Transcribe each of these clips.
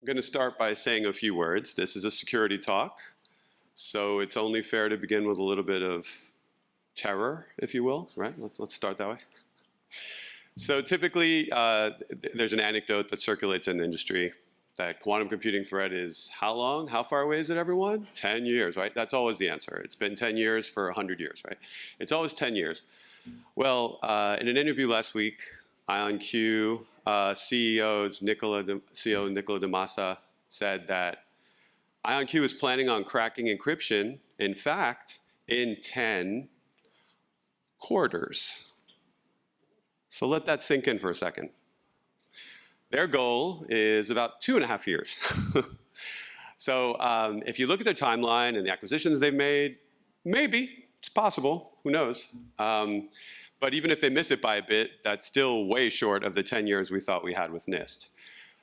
I'm going to start by saying a few words. This is a security talk, so it's only fair to begin with a little bit of terror, if you will, right? Let's start that way. So typically, there's an anecdote that circulates in the industry that quantum computing threat is how long? How far away is it, everyone? 10 years, right? That's always the answer. It's been 10 years for 100 years, right? It's always 10 years. Well, in an interview last week, IonQ CEO Nicola De Massa said that IonQ is planning on cracking encryption, in fact, in 10 quarters. So let that sink in for a second. Their goal is about 2.5 years. So if you look at their timeline and the acquisitions they've made, maybe it's possible, who knows? But even if they miss it by a bit, that's still way short of the 10 years we thought we had with NIST.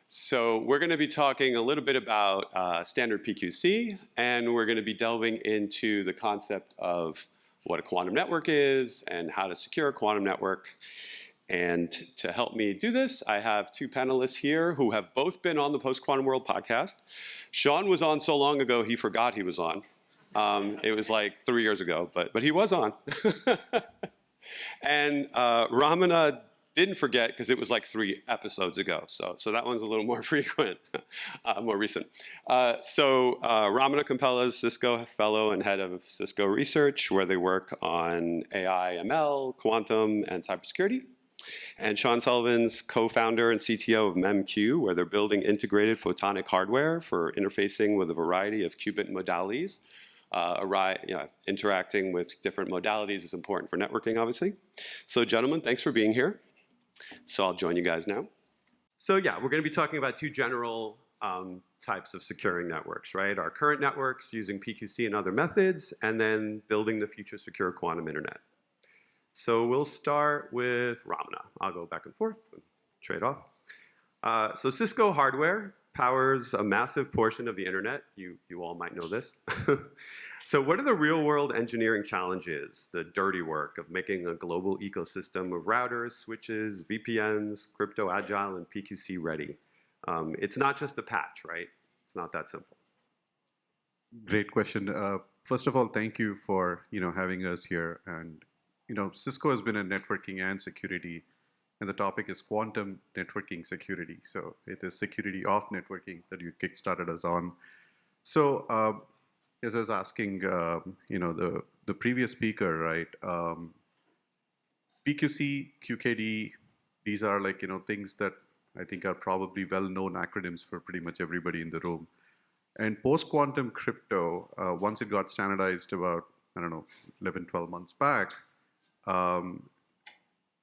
So we're going to be talking a little bit about standard PQC, and we're going to be delving into the concept of what a quantum network is and how to secure a quantum network. And to help me do this, I have two panelists here who have both been on the Post-Quantum World podcast. Sean was on so long ago, he forgot he was on. It was like 3 years ago, but he was on. And Ramana didn't forget because it was like 3 episodes ago. So that one's a little more frequent, more recent. Ramana Kompella is Cisco fellow and head of Cisco research, where they work on AI, ML, quantum, and cybersecurity. And Sean Sullivan's co-founder and CTO of memQ, where they're building integrated photonic hardware for interfacing with a variety of qubit modalities. Interacting with different modalities is important for networking, obviously. So gentlemen, thanks for being here. So I'll join you guys now. So yeah, we're going to be talking about two general types of securing networks, right? Our current networks using PQC and other methods, and then building the future secure quantum internet. So we'll start with Ramana. I'll go back and forth and trade off. So Cisco hardware powers a massive portion of the internet. You all might know this. So what are the real world engineering challenges, the dirty work of making a global ecosystem of routers, switches, VPNs, crypto agile, and PQC ready? It's not just a patch, right? It's not that simple. Great question. First of all, thank you for having us here. And Cisco has been in networking and security, and the topic is quantum networking security. So it is security of networking that you kickstarted us on. So as I was asking, the previous speaker, right? PQC, QKD, these are like things that I think are probably well-known acronyms for pretty much everybody in the room. And post-quantum crypto, once it got standardized about 11, 12 months back,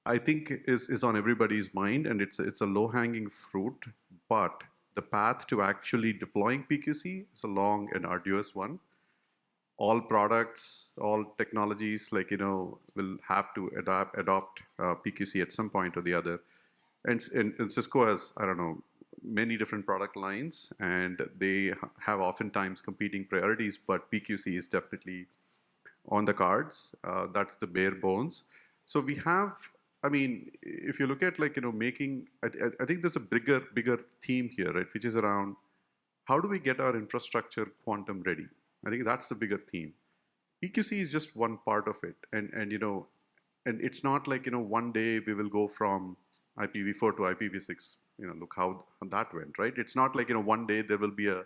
I think is on everybody's mind, and it's a low-hanging fruit, but the path to actually deploying PQC is a long and arduous one. All products, all technologies, will have to adopt PQC at some point or the other. And Cisco has, many different product lines, and they have oftentimes competing priorities, but PQC is definitely on the cards. That's the bare bones. So we have, if you look at making, I think there's a bigger theme here, right? Which is around how do we get our infrastructure quantum ready? I think that's the bigger theme. PQC is just one part of it, and it's not like one day we will go from IPv4 to IPv6. Look how that went, right? It's not like one day there will be a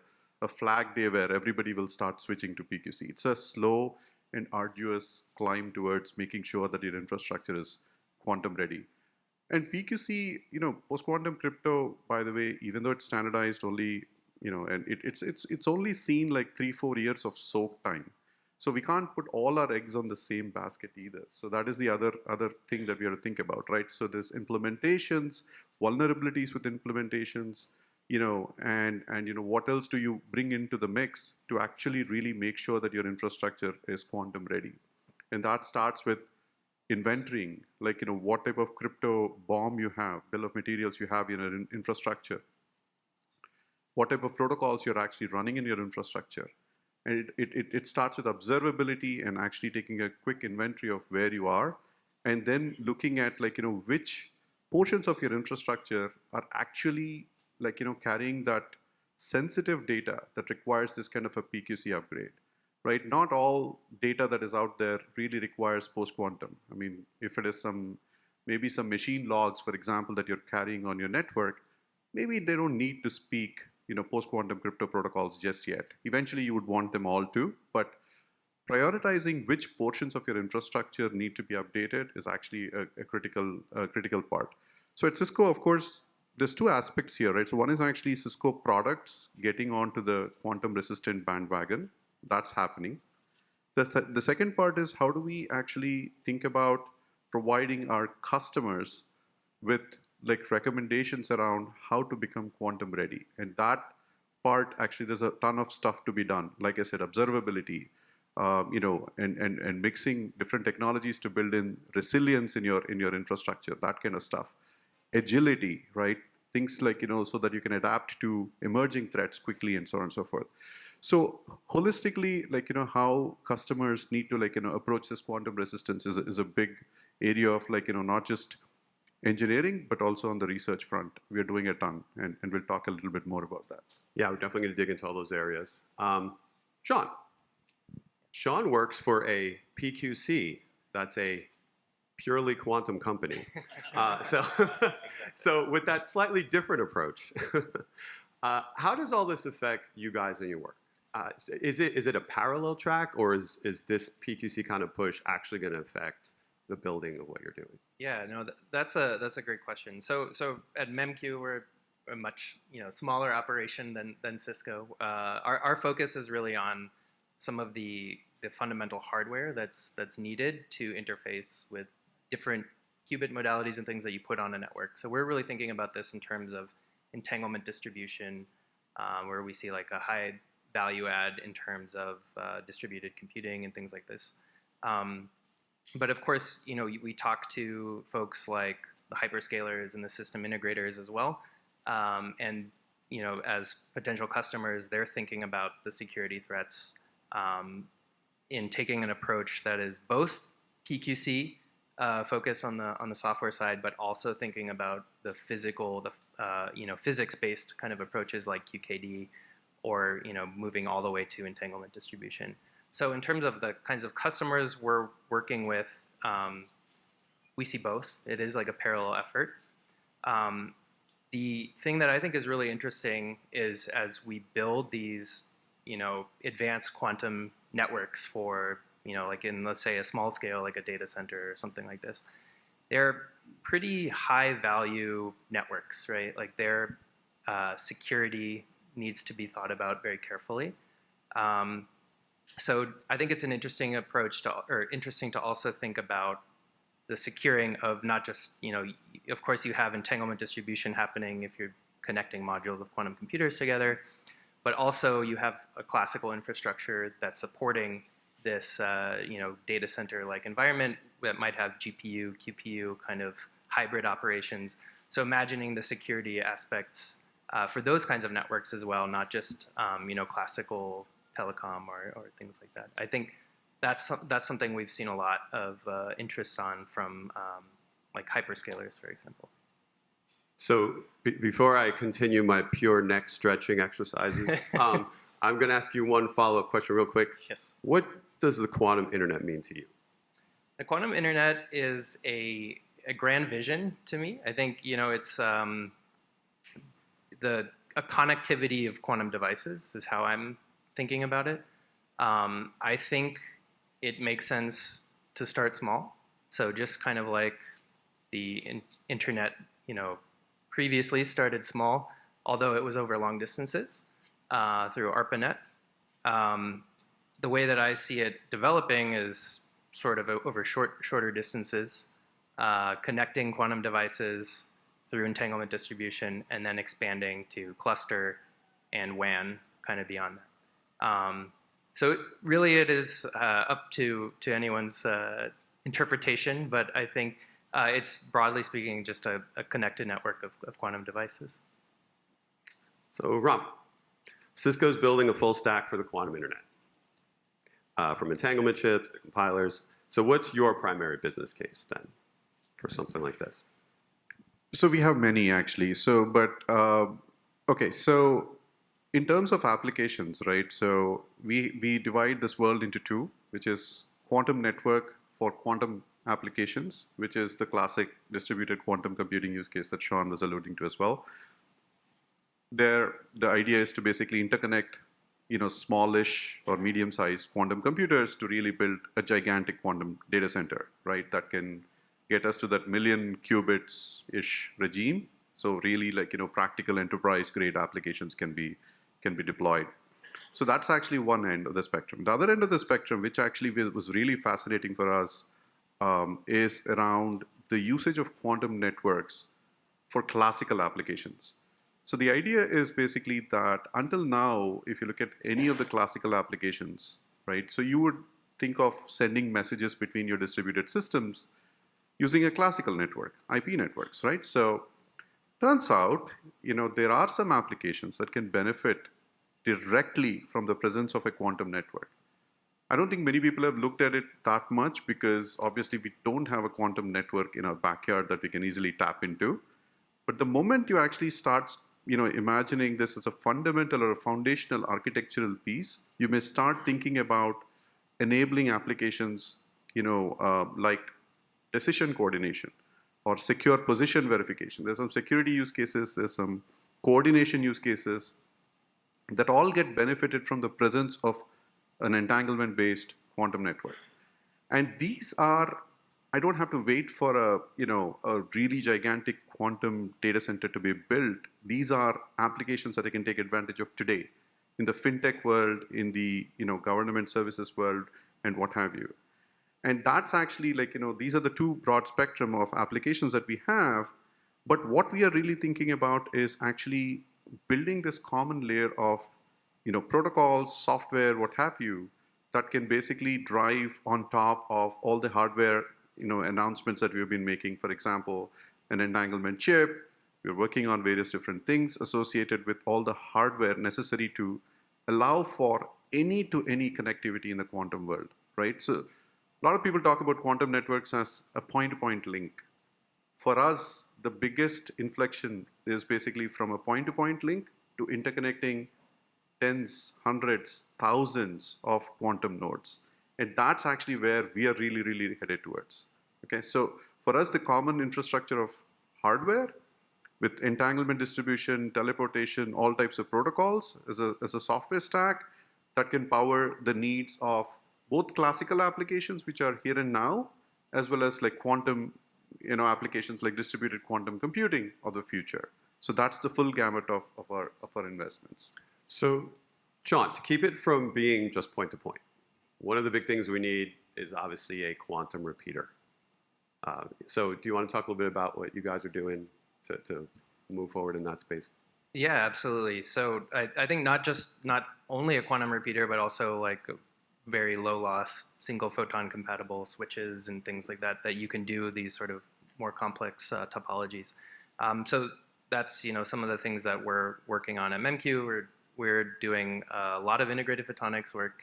flag day where everybody will start switching to PQC. It's a slow and arduous climb towards making sure that your infrastructure is quantum ready. And PQC, post-quantum crypto, by the way, even though it's standardized only, and it's only seen like 3-4 years of soak time. So we can't put all our eggs on the same basket either. So that is the other thing that we have to think about, right? So there's implementations, vulnerabilities with implementations, and what else do you bring into the mix to actually really make sure that your infrastructure is quantum ready? And that starts with inventorying, what type of crypto BOM you have, bill of materials you have in your infrastructure, what type of protocols you're actually running in your infrastructure. And it starts with observability and actually taking a quick inventory of where you are, and then looking at which portions of your infrastructure are actually carrying that sensitive data that requires this kind of a PQC upgrade, right? Not all data that is out there really requires post-quantum. I mean, if it is maybe some machine logs, for example, that you're carrying on your network, maybe they don't need to speak, post-quantum crypto protocols just yet. Eventually, you would want them all to, but prioritizing which portions of your infrastructure need to be updated is actually a critical part. So at Cisco, of course, there's two aspects here, right? So one is actually Cisco products getting onto the quantum resistant bandwagon. That's happening. The second part is how do we actually think about providing our customers with recommendations around how to become quantum ready. And that part, actually, there's a ton of stuff to be done. Like I said, observability, and mixing different technologies to build in resilience in your infrastructure, that kind of stuff. Agility, right? Things like, so that you can adapt to emerging threats quickly and so on and so forth. So holistically, how customers need to, approach this quantum resistance is a big area of, not just engineering, but also on the research front. We're doing a ton, and we'll talk a little bit more about that. Yeah, we're definitely going to dig into all those areas. Sean works for a PQC. That's a purely quantum company. So with that slightly different approach, how does all this affect you guys and your work? Is it a parallel track, or is this PQC kind of push actually going to affect the building of what you're doing? Yeah, no, that's a great question. So at memQ, we're a much smaller operation than Cisco. Our focus is really on some of the fundamental hardware that's needed to interface with different qubit modalities and things that you put on a network. So we're really thinking about this in terms of entanglement distribution, where we see a high value add in terms of distributed computing and things like this. But of course, we talk to folks like the hyperscalers and the system integrators as well. And as potential customers, they're thinking about the security threats in taking an approach that is both PQC focused on the software side, but also thinking about the physical, physics-based kind of approaches like QKD, or moving all the way to entanglement distribution. So in terms of the kinds of customers we're working with, we see both. It is like a parallel effort. The thing that I think is really interesting is as we build these, advanced quantum networks for, like in, let's say, a small scale, like a data center or something like this, they're pretty high value networks, right? Like their security needs to be thought about very carefully. So I think it's an interesting approach interesting to also think about the securing of not just, of course you have entanglement distribution happening if you're connecting modules of quantum computers together, but also you have a classical infrastructure that's supporting this, data center-like environment that might have GPU, QPU kind of hybrid operations. So imagining the security aspects for those kinds of networks as well, not just, classical telecom or things like that. I think that's something we've seen a lot of interest on from like hyperscalers, for example. So before I continue my pure neck stretching exercises, I'm going to ask you one follow-up question real quick. Yes. What does the quantum internet mean to you? The quantum internet is a grand vision to me. I think it's a connectivity of quantum devices is how I'm thinking about it. I think it makes sense to start small. So just kind of like the internet, previously started small, although it was over long distances through ARPANET. The way that I see it developing is sort of over shorter distances, connecting quantum devices through entanglement distribution, and then expanding to cluster and WAN kind of beyond that. So really it is up to anyone's interpretation, but I think it's broadly speaking just a connected network of quantum devices. So Ram, Cisco's building a full stack for the quantum internet, from entanglement chips to compilers. So what's your primary business case then for something like this? So we have many actually. So, but okay. So in terms of applications, right? So we divide this world into two, which is quantum network for quantum applications, which is the classic distributed quantum computing use case that Sean was alluding to as well. There, the idea is to basically interconnect, smallish or medium-sized quantum computers to really build a gigantic quantum data center, right? That can get us to that million qubits-ish regime. So really, like, practical enterprise-grade applications can be deployed. So that's actually one end of the spectrum. The other end of the spectrum, which actually was really fascinating for us, is around the usage of quantum networks for classical applications. So the idea is basically that until now, if you look at any of the classical applications, right, so you would think of sending messages between your distributed systems using a classical network, IP networks, right? So turns out, there are some applications that can benefit directly from the presence of a quantum network. I don't think many people have looked at it that much because obviously we don't have a quantum network in our backyard that we can easily tap into. But the moment you actually start, imagining this as a fundamental or a foundational architectural piece, you may start thinking about enabling applications, like decision coordination or secure position verification. There's some security use cases, there's some coordination use cases that all get benefited from the presence of an entanglement-based quantum network. And these are, I don't have to wait for a really gigantic quantum data center to be built. These are applications that I can take advantage of today in the fintech world, in the government services world, and what have you. And that's actually like, these are the two broad spectrum of applications that we have. But what we are really thinking about is actually building this common layer of protocols, software, what have you, that can basically drive on top of all the hardware announcements that we've been making. For example, an entanglement chip. We're working on various different things associated with all the hardware necessary to allow for any-to-any connectivity in the quantum world, right? So a lot of people talk about quantum networks as a point-to-point link. For us, the biggest inflection is basically from a point-to-point link to interconnecting tens, hundreds, thousands of quantum nodes. And that's actually where we are really, really headed towards. Okay, so for us, the common infrastructure of hardware with entanglement distribution, teleportation, all types of protocols as a software stack that can power the needs of both classical applications, which are here and now, as well as like quantum applications like distributed quantum computing of the future. So that's the full gamut of our investments. So, Sean, to keep it from being just point to point, one of the big things we need is obviously a quantum repeater. So do you want to talk a little bit about what you guys are doing to move forward in that space? Yeah, absolutely. So I think not only a quantum repeater, but also like very low loss, single photon compatible switches and things like that, that you can do these sort of more complex topologies. So that's, some of the things that we're working on at memQ. We're doing a lot of integrated photonics work,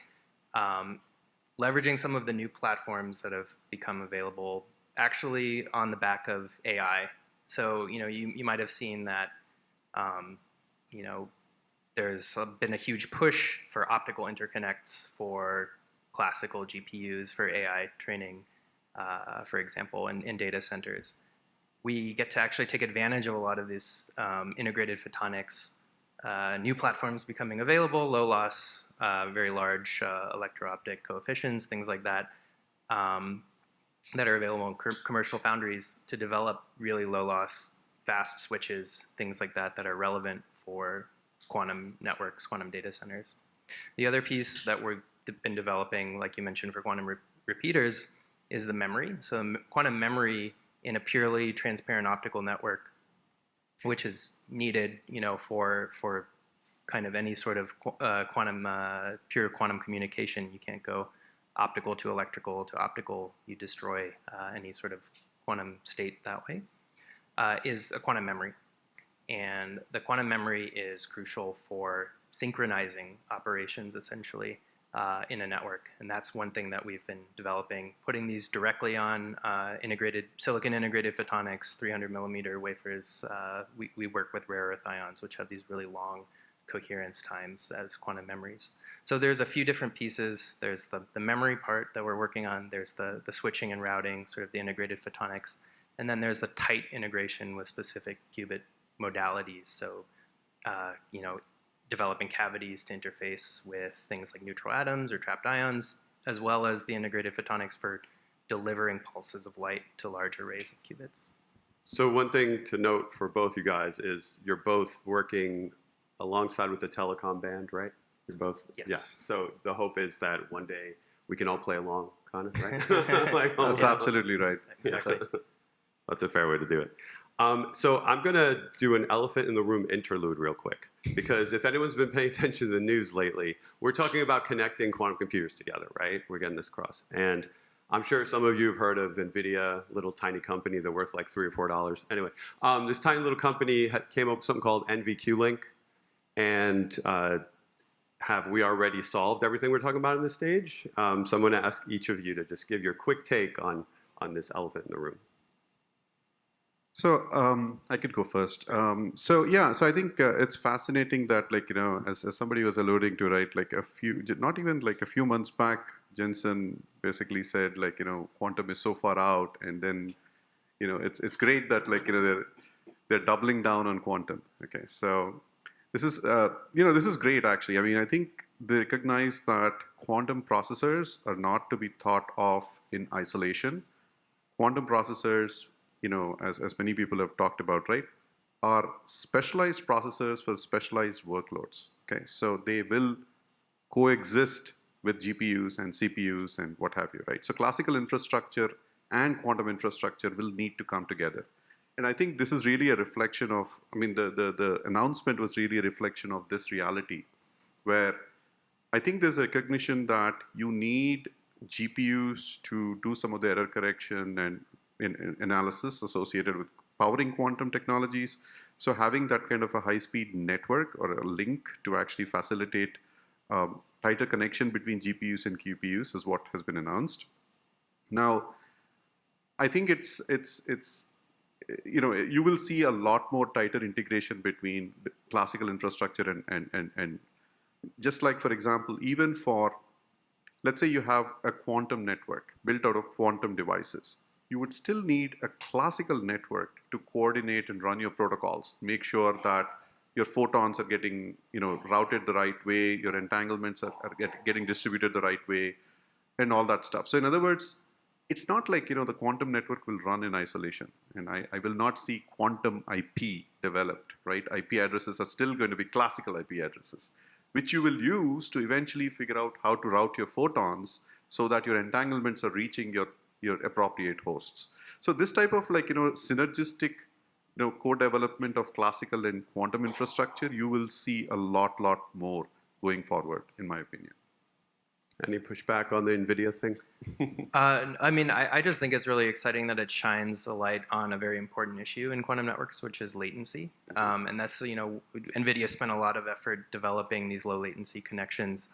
leveraging some of the new platforms that have become available actually on the back of AI. So, you might have seen that, there's been a huge push for optical interconnects for classical GPUs for AI training, for example, in data centers. We get to actually take advantage of a lot of these integrated photonics, new platforms becoming available, low loss, very large electro-optic coefficients, things like that, that are available in commercial foundries to develop really low loss, fast switches, things like that, that are relevant for quantum networks, quantum data centers. The other piece that we've been developing, like you mentioned, for quantum repeaters is the memory. So quantum memory in a purely transparent optical network, which is needed, for kind of any sort of pure quantum communication. You can't go optical to electrical to optical. You destroy any sort of quantum state that way, is a quantum memory. And the quantum memory is crucial for synchronizing operations, essentially, in a network. And that's one thing that we've been developing, putting these directly on silicon integrated photonics, 300 millimeter wafers. We work with rare earth ions, which have these really long coherence times as quantum memories. So there's a few different pieces. There's the memory part that we're working on. There's the switching and routing, sort of the integrated photonics. And then there's the tight integration with specific qubit modalities. So, developing cavities to interface with things like neutral atoms or trapped ions, as well as the integrated photonics for delivering pulses of light to large arrays of qubits. So one thing to note for both you guys is you're both working alongside with the telecom band, right? You're both, Yes. yeah. So the hope is that one day we can all play along, kind of, right? Like, That's absolutely right. Exactly. That's a fair way to do it. So I'm going to do an elephant in the room interlude real quick, because if anyone's been paying attention to the news lately, we're talking about connecting quantum computers together, right? We're getting this across. And I'm sure some of you have heard of NVIDIA, little tiny company. They're worth like $3 or $4. Anyway, this tiny little company came up with something called NVQ Link. And have we already solved everything we're talking about in this stage? So I'm going to ask each of you to just give your quick take on this elephant in the room. So I could go first. So I think it's fascinating that, like, as somebody was alluding to, right, like not even like a few months back, Jensen basically said, like, quantum is so far out, and then, it's great that, like, they're doubling down on quantum. Okay, so this is this is great actually. I mean, I think they recognize that quantum processors are not to be thought of in isolation. Quantum processors, as many people have talked about, right, are specialized processors for specialized workloads. Okay, so they will coexist with GPUs and CPUs and what have you, right? So classical infrastructure and quantum infrastructure will need to come together. And I think this is really a reflection of, I mean, the announcement was really a reflection of this reality, where I think there's a recognition that you need GPUs to do some of the error correction and analysis associated with powering quantum technologies. So having that kind of a high-speed network or a link to actually facilitate tighter connection between GPUs and QPUs is what has been announced. Now, I think it's you will see a lot more tighter integration between the classical infrastructure and just like, for example, even for, let's say you have a quantum network built out of quantum devices, you would still need a classical network to coordinate and run your protocols, make sure that your photons are getting routed the right way, your entanglements are getting distributed the right way, and all that stuff. So in other words, it's not like the quantum network will run in isolation, and I will not see quantum IP developed, right? IP addresses are still going to be classical IP addresses, which you will use to eventually figure out how to route your photons so that your entanglements are reaching your appropriate hosts. So this type of synergistic co-development of classical and quantum infrastructure, you will see a lot more going forward, in my opinion. Any pushback on the NVIDIA thing? I mean, I just think it's really exciting that it shines a light on a very important issue in quantum networks, which is latency. And that's, NVIDIA spent a lot of effort developing these low latency connections.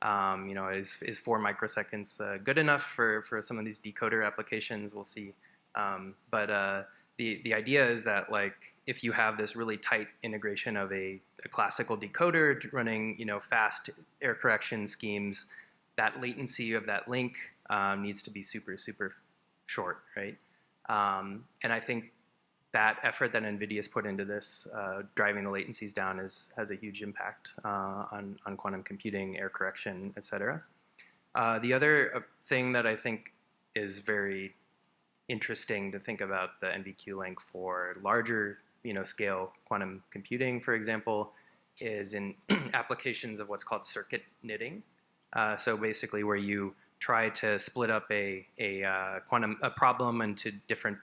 Is 4 microseconds good enough for some of these decoder applications? We'll see. But the idea is that, like, if you have this really tight integration of a classical decoder running fast error correction schemes, that latency of that link needs to be super short, right? And I think that effort that NVIDIA's put into this, driving the latencies down, has a huge impact on quantum computing, error correction, et cetera. The other thing that I think is very interesting to think about the NVQ link for larger scale quantum computing, for example, is in applications of what's called circuit knitting. So basically where you try to split up a problem into different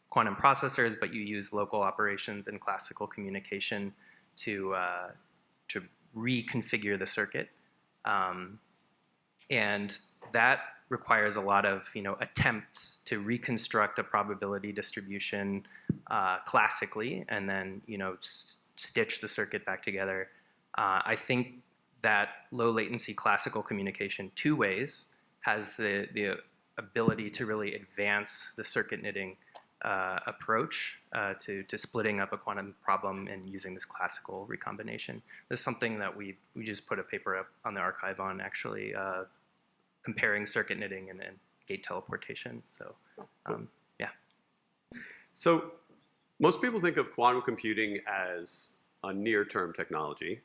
quantum processors, but you use local operations and classical communication to reconfigure the circuit, and that requires a lot of attempts to reconstruct a probability distribution classically, and then stitch the circuit back together. I think that low latency classical communication two ways has the ability to really advance the circuit knitting approach to splitting up a quantum problem and using this classical recombination. This is something that we just put a paper up on the archive on, actually comparing circuit knitting and gate teleportation. So yeah. So most people think of quantum computing as a near-term technology.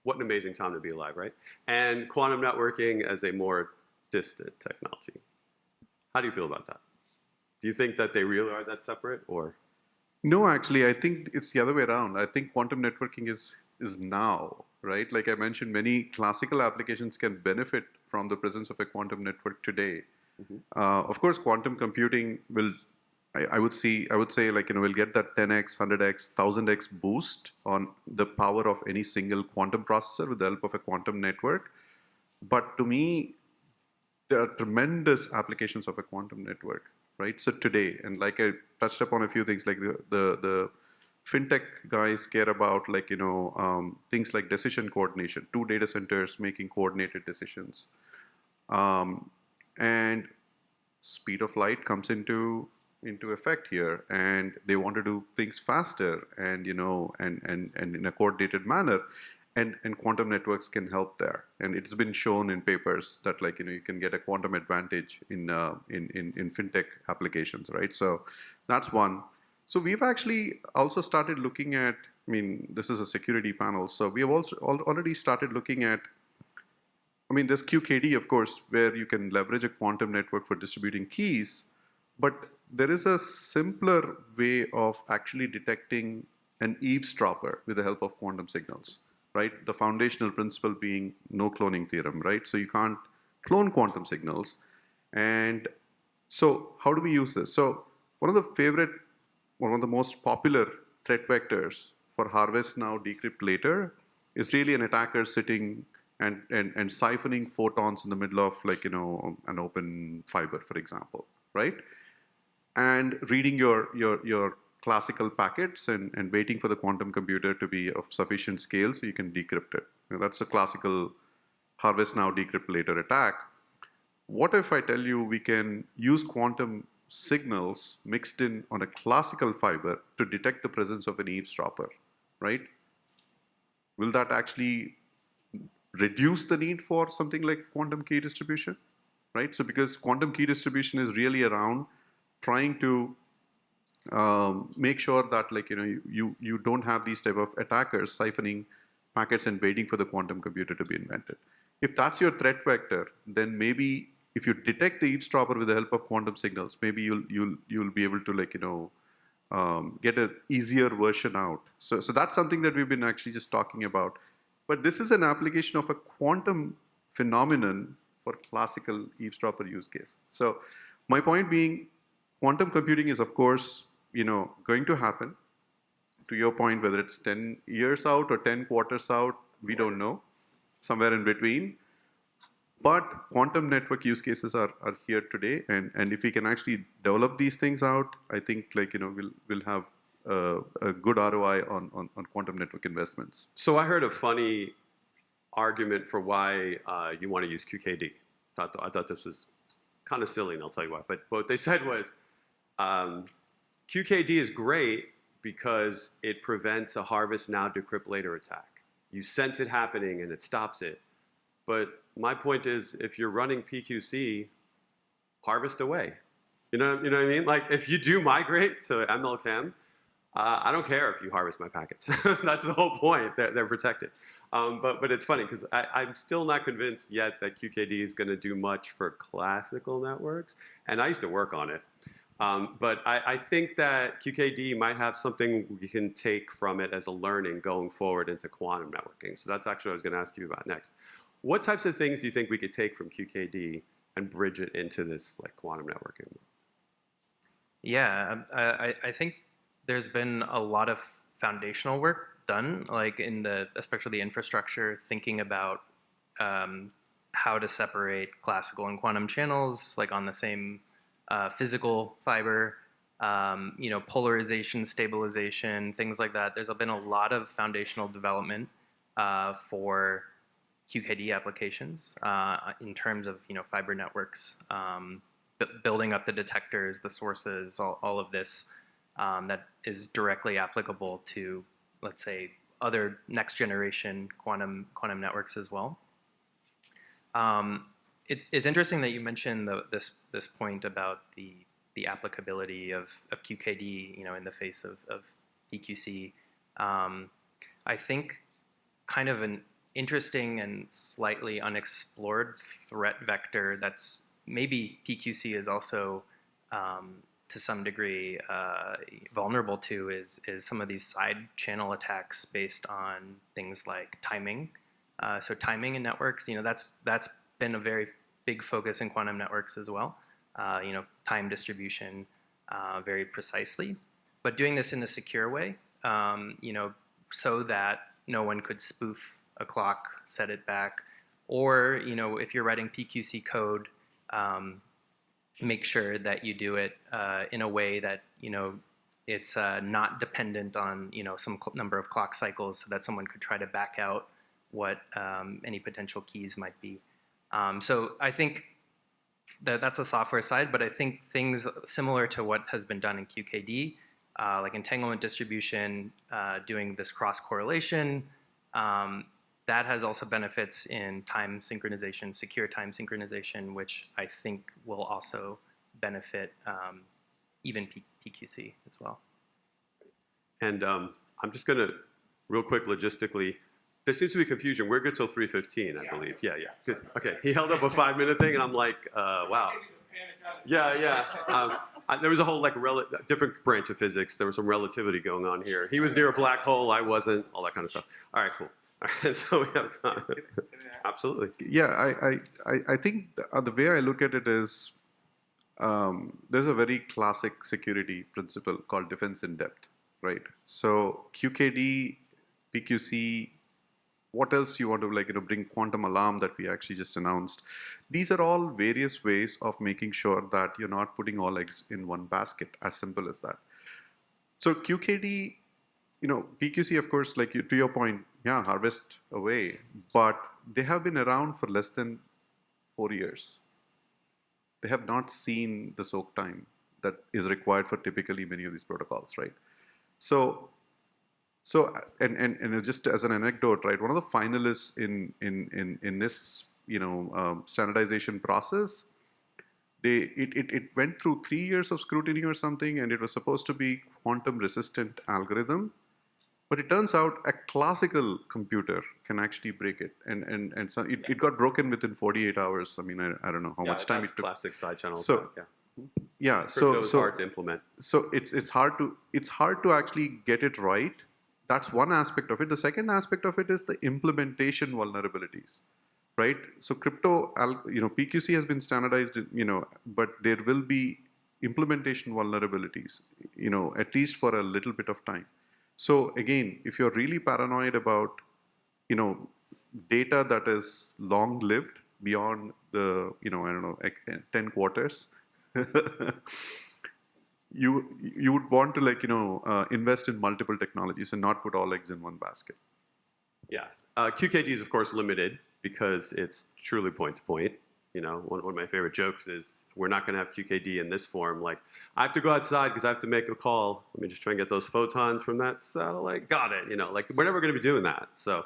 What an amazing time to be alive, right? And quantum networking as a more distant technology. How do you feel about that? Do you think that they really are that separate, or? No, actually, I think it's the other way around. I think quantum networking is now, right? Like I mentioned, many classical applications can benefit from the presence of a quantum network today. Mm-hmm. Of course, quantum computing will, I would say, like, we'll get that 10x, 100x, 1000x boost on the power of any single quantum processor with the help of a quantum network. But to me, there are tremendous applications of a quantum network, right? So today, and like I touched upon a few things, like the fintech guys care about, like, things like decision coordination, two data centers making coordinated decisions. And speed of light comes into effect here, and they want to do things faster and and in a coordinated manner, and quantum networks can help there. And it's been shown in papers that, like, you can get a quantum advantage in fintech applications, right? So that's one. So we've actually also started looking at, I mean, this is a security panel, so we have also already started looking at, I mean, there's QKD, of course, where you can leverage a quantum network for distributing keys, but there is a simpler way of actually detecting an eavesdropper with the help of quantum signals, right? The foundational principle being no cloning theorem, right? So you can't clone quantum signals. And so how do we use this? So one of the most popular threat vectors for harvest now, decrypt later is really an attacker sitting and siphoning photons in the middle of, like, an open fiber, for example, right? And reading your classical packets and waiting for the quantum computer to be of sufficient scale so you can decrypt it. That's a classical harvest now, decrypt later attack. What if I tell you we can use quantum signals mixed in on a classical fiber to detect the presence of an eavesdropper, right? Will that actually reduce the need for something like quantum key distribution, right? So because quantum key distribution is really around trying to make sure that, like, you don't have these type of attackers siphoning packets and waiting for the quantum computer to be invented. If that's your threat vector, then maybe if you detect the eavesdropper with the help of quantum signals, maybe you'll be able to, like, get an easier version out. So that's something that we've been actually just talking about. But this is an application of a quantum phenomenon for classical eavesdropper use case. So my point being, quantum computing is, of course, going to happen. To your point, whether it's 10 years out or 10 quarters out, we don't know, somewhere in between. But quantum network use cases are here today, and if we can actually develop these things out, I think, like, we'll have a good ROI on quantum network investments. So I heard a funny argument for why you want to use QKD. I thought this was kind of silly, and I'll tell you why. But what they said was QKD is great because it prevents a harvest now, decrypt later attack. You sense it happening and it stops it. But my point is, if you're running PQC, harvest away. You know what I mean? Like, if you do migrate to MLChem, I don't care if you harvest my packets. That's the whole point. They're protected. But it's funny because I'm still not convinced yet that QKD is going to do much for classical networks. And I used to work on it. But I think that QKD might have something we can take from it as a learning going forward into quantum networking. So that's actually what I was going to ask you about next. What types of things do you think we could take from QKD and bridge it into this, like, quantum networking? Yeah, I think there's been a lot of foundational work done, like especially the infrastructure, thinking about how to separate classical and quantum channels, like on the same physical fiber, polarization, stabilization, things like that. There's been a lot of foundational development for QKD applications in terms of fiber networks. building up the detectors, the sources, all of this that is directly applicable to, let's say, other next generation quantum networks as well. It's interesting that you mentioned this point about the applicability of QKD, in the face of PQC. I think kind of an interesting and slightly unexplored threat vector that's maybe PQC is also to some degree vulnerable to is some of these side channel attacks based on things like timing. So timing in networks, that's been a very big focus in quantum networks as well. Time distribution very precisely, but doing this in a secure way, so that no one could spoof a clock, set it back, or if you're writing PQC code, make sure that you do it in a way that it's not dependent on some number of clock cycles, so that someone could try to back out what any potential keys might be. So I think that's a software side, but I think things similar to what has been done in QKD, like entanglement distribution, doing this cross correlation, that has also benefits in time synchronization, secure time synchronization, which I think will also benefit even PQC as well. And I'm just going to, real quick logistically, there seems to be confusion. We're good till 3:15, I believe. Yeah. Okay, he held up a 5-minute thing, and I'm like, wow. Yeah. There was a whole different branch of physics. There was some relativity going on here. He was near a black hole. I wasn't. All that kind of stuff. All right, cool. All right, so we have time. Absolutely. Yeah, I think the way I look at it is there's a very classic security principle called defense in depth, right? So QKD, PQC, what else you want to bring quantum alarm that we actually just announced. These are all various ways of making sure that you're not putting all eggs in one basket, as simple as that. So QKD, PQC, of course, to your point, harvest away, but they have been around for less than 4 years. They have not seen the soak time that is required for typically many of these protocols, right? So and just as an anecdote, right, one of the finalists in this standardization process, it went through 3 years of scrutiny or something, and it was supposed to be quantum resistant algorithm, but it turns out a classical computer can actually break it, and so it got broken within 48 hours. I mean, I don't know how much time it took. Classic side channel. So Crypto's hard to implement. So it's hard to actually get it right. That's one aspect of it. The second aspect of it is the implementation vulnerabilities, right? So PQC has been standardized, but there will be implementation vulnerabilities, at least for a little bit of time. So again, if you're really paranoid about, data that is long-lived beyond the, 10 quarters, you would want to invest in multiple technologies and not put all eggs in one basket. Yeah, QKD is of course limited because it's truly point to point. One of my favorite jokes is we're not going to have QKD in this form. Like, I have to go outside because I have to make a call. Let me just try and get those photons from that satellite. Got it. We're never going to be doing that. So,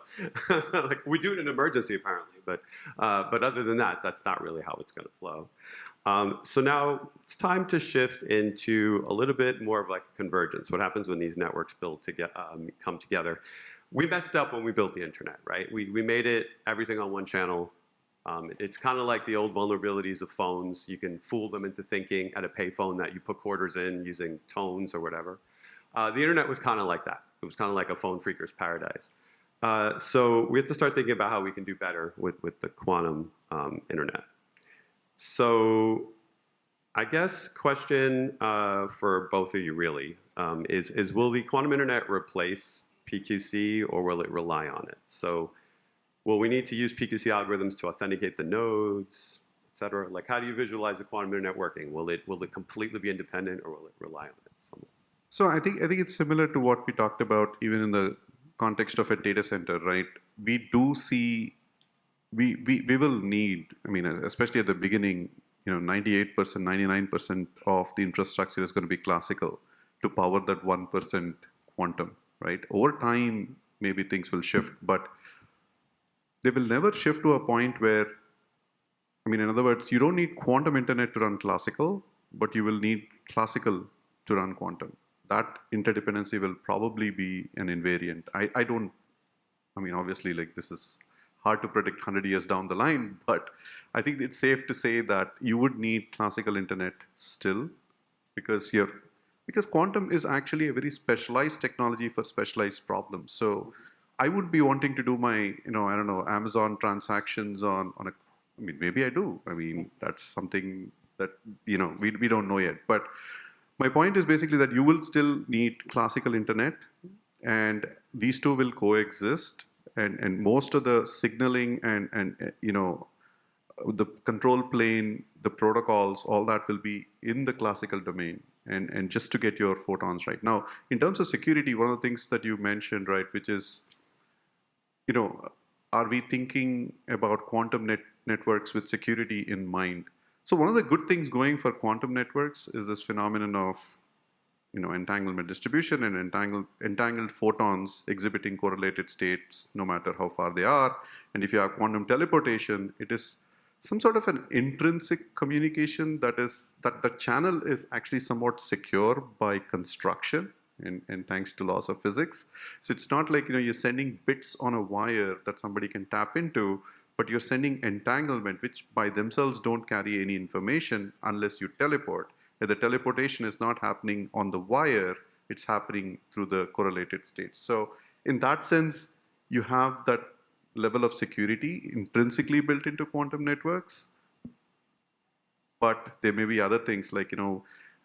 we do it in emergency apparently, but other than that, that's not really how it's going to flow. So now it's time to shift into a little bit more of a convergence. What happens when these networks come together? We messed up when we built the internet, right? We made it everything on one channel. It's kind of like the old vulnerabilities of phones. You can fool them into thinking at a payphone that you put quarters in using tones or whatever. The internet was kind of like that. It was kind of like a phone freaker's paradise. So we have to start thinking about how we can do better with the quantum internet. So I guess question for both of you really is will the quantum internet replace PQC or will it rely on it? So will we need to use PQC algorithms to authenticate the nodes, et cetera? How do you visualize the quantum internet working? Will it completely be independent or will it rely on it somewhat? So I think it's similar to what we talked about even in the context of a data center, right? We do see we will need, especially at the beginning, 98%, 99% of the infrastructure is going to be classical to power that 1% quantum, right? Over time, maybe things will shift, but they will never shift to a point where, I mean, in other words, you don't need quantum internet to run classical, but you will need classical to run quantum. That interdependency will probably be an invariant. I mean, obviously, like this is hard to predict 100 years down the line, but I think it's safe to say that you would need classical internet still because quantum is actually a very specialized technology for specialized problems. So I would be wanting to do my, I don't know, Amazon transactions on a, I mean, maybe I do. I mean, that's something that, we don't know yet. But my point is basically that you will still need classical internet, and these two will coexist, and most of the signaling and the control plane, the protocols, all that will be in the classical domain, and just to get your photons right. Now, in terms of security, one of the things that you mentioned, right, which is, are we thinking about quantum networks with security in mind? So one of the good things going for quantum networks is this phenomenon of entanglement distribution and entangled photons exhibiting correlated states no matter how far they are. And if you have quantum teleportation, it is some sort of an intrinsic communication that the channel is actually somewhat secure by construction and thanks to laws of physics. So it's not like you're sending bits on a wire that somebody can tap into, but you're sending entanglement, which by themselves don't carry any information unless you teleport. The teleportation is not happening on the wire, it's happening through the correlated states. So in that sense, you have that level of security intrinsically built into quantum networks. But there may be other things like,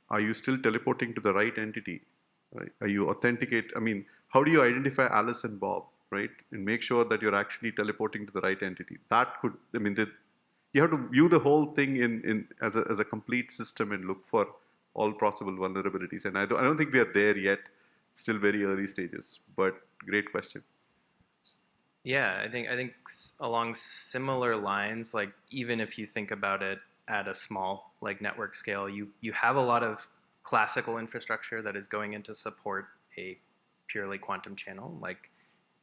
are you still teleporting to the right entity? Right? Are you authenticate? I mean, how do you identify Alice and Bob, right? And make sure that you're actually teleporting to the right entity. That could, I mean, you have to view the whole thing as a complete system and look for all possible vulnerabilities. And I don't think we are there yet. It's still very early stages, but great question. Yeah, I think along similar lines, like even if you think about it at a small like network scale, you have a lot of classical infrastructure that is going in to support a purely quantum channel. Like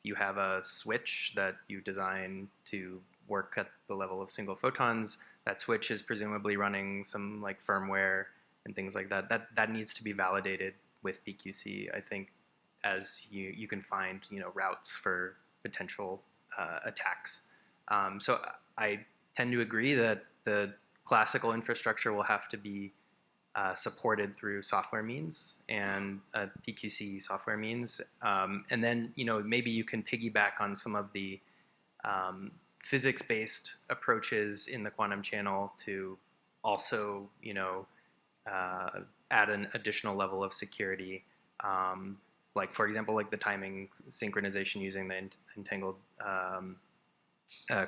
you have a switch that you design to work at the level of single photons. That switch is presumably running some like firmware and things like that. That needs to be validated with PQC. I think as you can find routes for potential attacks. So I tend to agree that the classical infrastructure will have to be supported through software means and PQC software means, and then maybe you can piggyback on some of the physics-based approaches in the quantum channel to also add an additional level of security. Like for example, like the timing synchronization using the entangled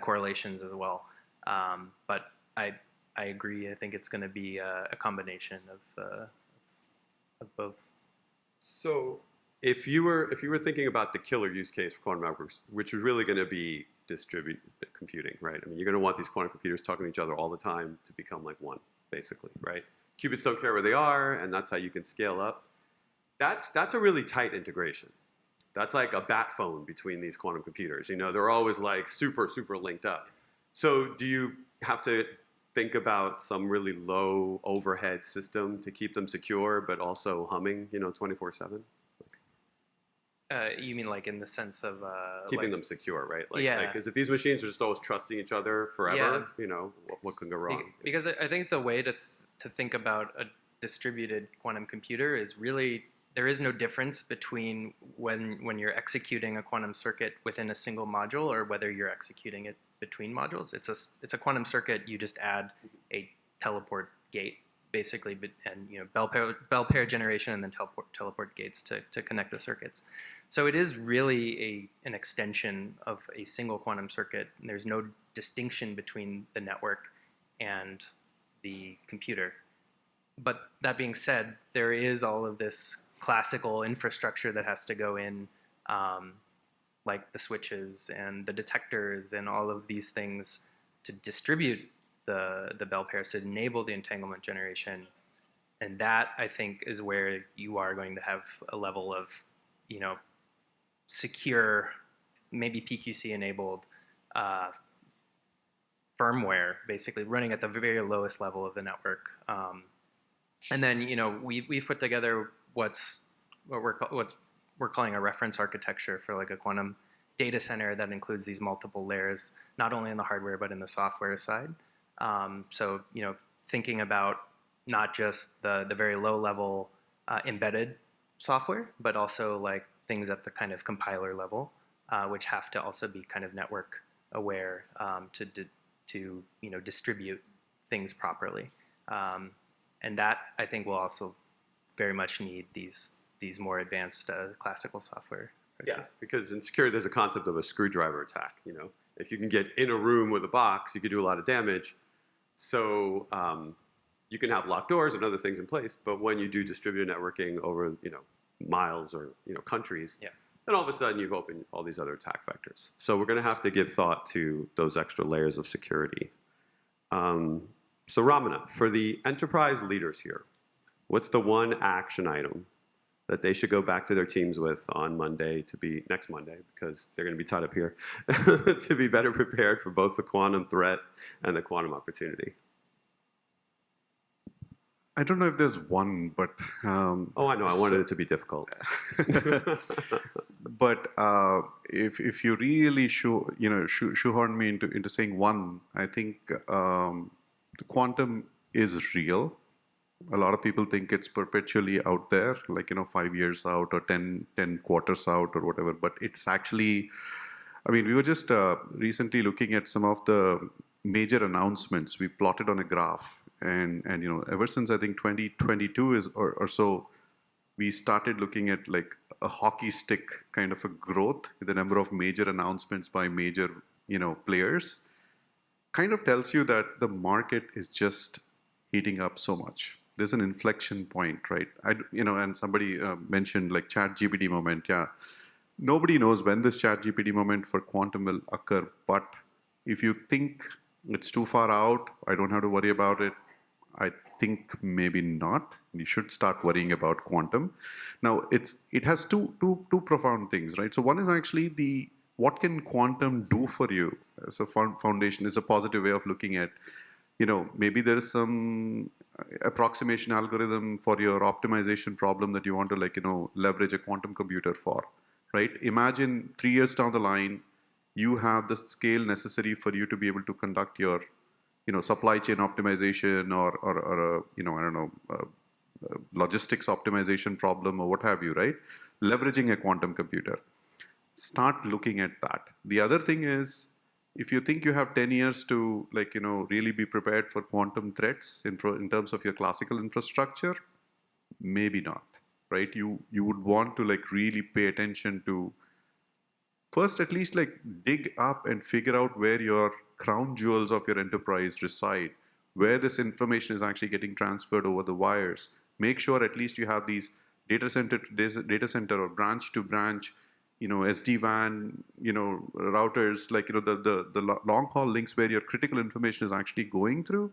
correlations as well. But I agree. I think it's going to be a combination of both. So if you were thinking about the killer use case for quantum networks, which is really going to be distributed computing, right? I mean, you're going to want these quantum computers talking to each other all the time to become like one, basically, right? Qubits don't care where they are, and that's how you can scale up. That's a really tight integration. That's like a bat phone between these quantum computers. They're always like super, super linked up. So do you have to think about some really low overhead system to keep them secure, but also humming, 24/7? You mean like in the sense of keeping them secure, right? Yeah. Because if these machines are just always trusting each other forever, what can go wrong? Because I think the way to think about a distributed quantum computer is really there is no difference between when you're executing a quantum circuit within a single module or whether you're executing it between modules. It's a quantum circuit. You just add a teleport gate basically, and bell pair generation and then teleport gates to connect the circuits. So it is really an extension of a single quantum circuit. There's no distinction between the network and the computer. But that being said, there is all of this classical infrastructure that has to go in, like the switches and the detectors and all of these things to distribute the bell pairs to enable the entanglement generation. And that, I think, is where you are going to have a level of, secure, maybe PQC enabled firmware, basically running at the very lowest level of the network. And then, we've put together what we're calling a reference architecture for like a quantum data center that includes these multiple layers, not only in the hardware but in the software side. So, thinking about not just the very low level embedded software, but also like things at the kind of compiler level, which have to also be kind of network aware to distribute things properly. And that, I think, will also very much need these more advanced classical software approaches. Yeah, because in security, there's a concept of a screwdriver attack. If you can get in a room with a box, you can do a lot of damage. So you can have locked doors and other things in place, but when you do distributed networking over miles or countries, Yeah. then all of a sudden you've opened all these other attack vectors. So we're going to have to give thought to those extra layers of security. So Ramana, for the enterprise leaders here, what's the one action item that they should go back to their teams with on Monday next Monday, because they're going to be tied up here, to be better prepared for both the quantum threat and the quantum opportunity? I don't know if there's one, but Oh, I know. I wanted it to be difficult. but if you really shoehorn me into saying one, I think the quantum is real. A lot of people think it's perpetually out there, like 5 years out or 10 quarters out or whatever. But it's actually, we were just recently looking at some of the major announcements. We plotted on a graph. And ever since I think 2022 or so, we started looking at like a hockey stick kind of a growth in the number of major announcements by major players. Kind of tells you that the market is just heating up so much. There's an inflection point, right? And somebody mentioned like ChatGPT moment. Yeah, nobody knows when this ChatGPT moment for quantum will occur. But if you think it's too far out, I don't have to worry about it, I think maybe not. You should start worrying about quantum. Now, it has two profound things, right? So one is actually what can quantum do for you as a foundation is a positive way of looking at, maybe there is some approximation algorithm for your optimization problem that you want to leverage a quantum computer for, right? Imagine 3 years down the line, you have the scale necessary for you to be able to conduct your supply chain optimization or I don't know, logistics optimization problem or what have you, right? Leveraging a quantum computer. Start looking at that. The other thing is, if you think you have 10 years to really be prepared for quantum threats in terms of your classical infrastructure, maybe not, right? You would want to really pay attention to first, at least dig up and figure out where your crown jewels of your enterprise reside, where this information is actually getting transferred over the wires. Make sure at least you have these data center or branch to branch, SD-WAN, routers, the long haul links where your critical information is actually going through.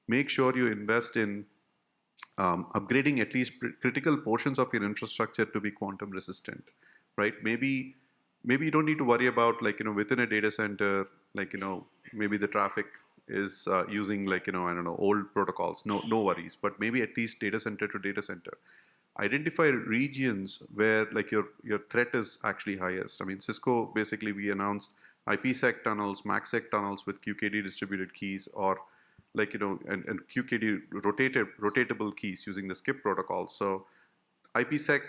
Make sure you invest in upgrading at least critical portions of your infrastructure to be quantum resistant, right? Maybe you don't need to worry about within a data center, maybe the traffic is using I don't know, old protocols. No worries. But maybe at least data center to data center. Identify regions where your threat is actually highest. Cisco, basically we announced IPsec tunnels, MACsec tunnels with QKD distributed keys, or and QKD rotatable keys using the skip protocol. So IPsec,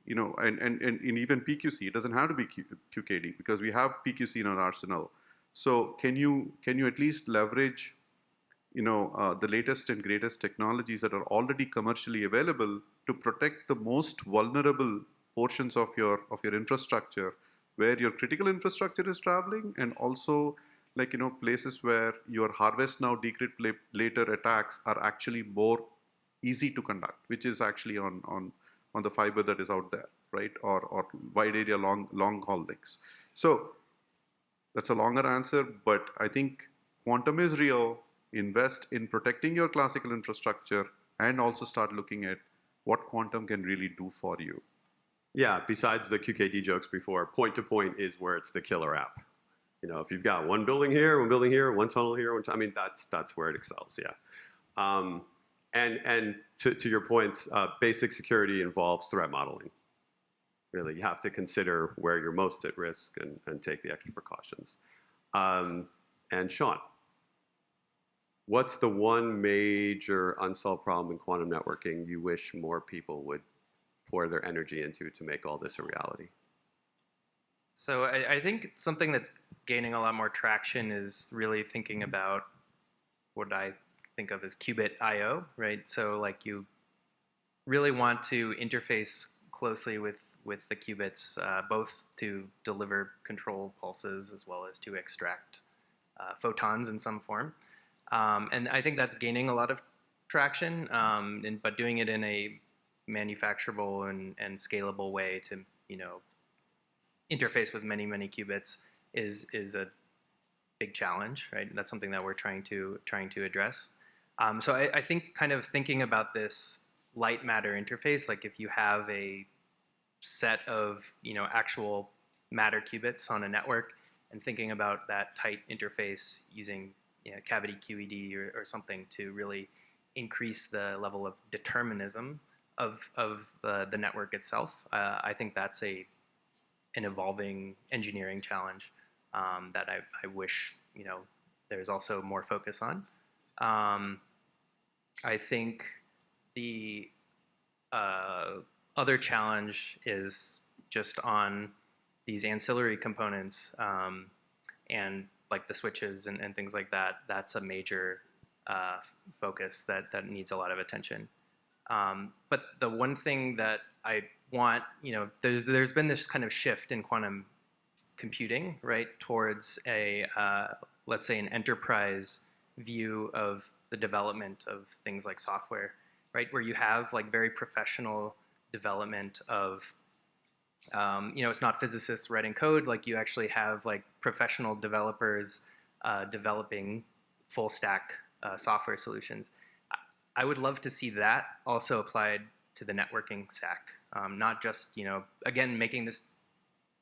and even PQC, it doesn't have to be QKD because we have PQC in our arsenal. So can you at least leverage the latest and greatest technologies that are already commercially available to protect the most vulnerable portions of your infrastructure, where your critical infrastructure is traveling, and also places where your harvest now decrypt later attacks are actually more easy to conduct, which is actually on the fiber that is out there, right? Or wide area long haul links. So that's a longer answer, but I think quantum is real. invest in protecting your classical infrastructure, and also start looking at what quantum can really do for you. Yeah, besides the QKD jokes before, point-to-point is where it's the killer app. You know, if you've got one building here, one tunnel here, I mean, that's where it excels, yeah. And to your points, basic security involves threat modeling. Really, you have to consider where you're most at risk and take the extra precautions. And Sean, what's the one major unsolved problem in quantum networking you wish more people would pour their energy into to make all this a reality? So I think something that's gaining a lot more traction is really thinking about what I think of as qubit I/O, right? So like you really want to interface closely with the qubits, both to deliver control pulses as well as to extract photons in some form. And I think that's gaining a lot of traction, but doing it in a manufacturable and scalable way to, interface with many qubits is a big challenge, right? That's something that we're trying to address. So I think kind of thinking about this light matter interface, like if you have a set of actual matter qubits on a network, and thinking about that tight interface using cavity QED or something to really increase the level of determinism of the network itself. I think that's an evolving engineering challenge that I wish there's also more focus on. I think the other challenge is just on these ancillary components and like the switches and things like that. That's a major focus that needs a lot of attention. But the one thing that I want, there's been this kind of shift in quantum computing, right, towards a, let's say, an enterprise view of the development of things like software, right, where you have like very professional development of, it's not physicists writing code, like you actually have like professional developers developing full stack software solutions. I would love to see that also applied to the networking stack, not just, again, making this,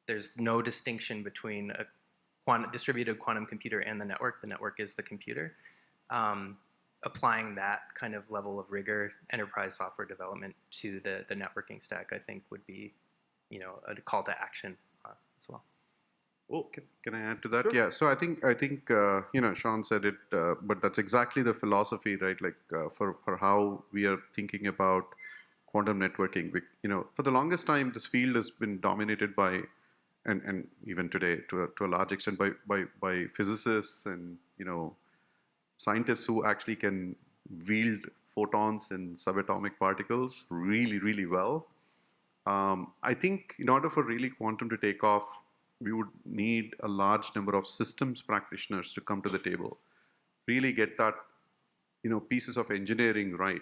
there's no distinction between a distributed quantum computer and the network. The network is the computer. Applying that kind of level of rigor, enterprise software development to the networking stack, I think would be, a call to action as well. Well, can I add to that? Sure. Yeah. So I think Sean said it, but that's exactly the philosophy, right? Like for how we are thinking about quantum networking. For the longest time, this field has been dominated by, and even today to a large extent by physicists and scientists who actually can wield photons and subatomic particles really well. I think in order for really quantum to take off, we would need a large number of systems practitioners to come to the table, really get that, pieces of engineering right,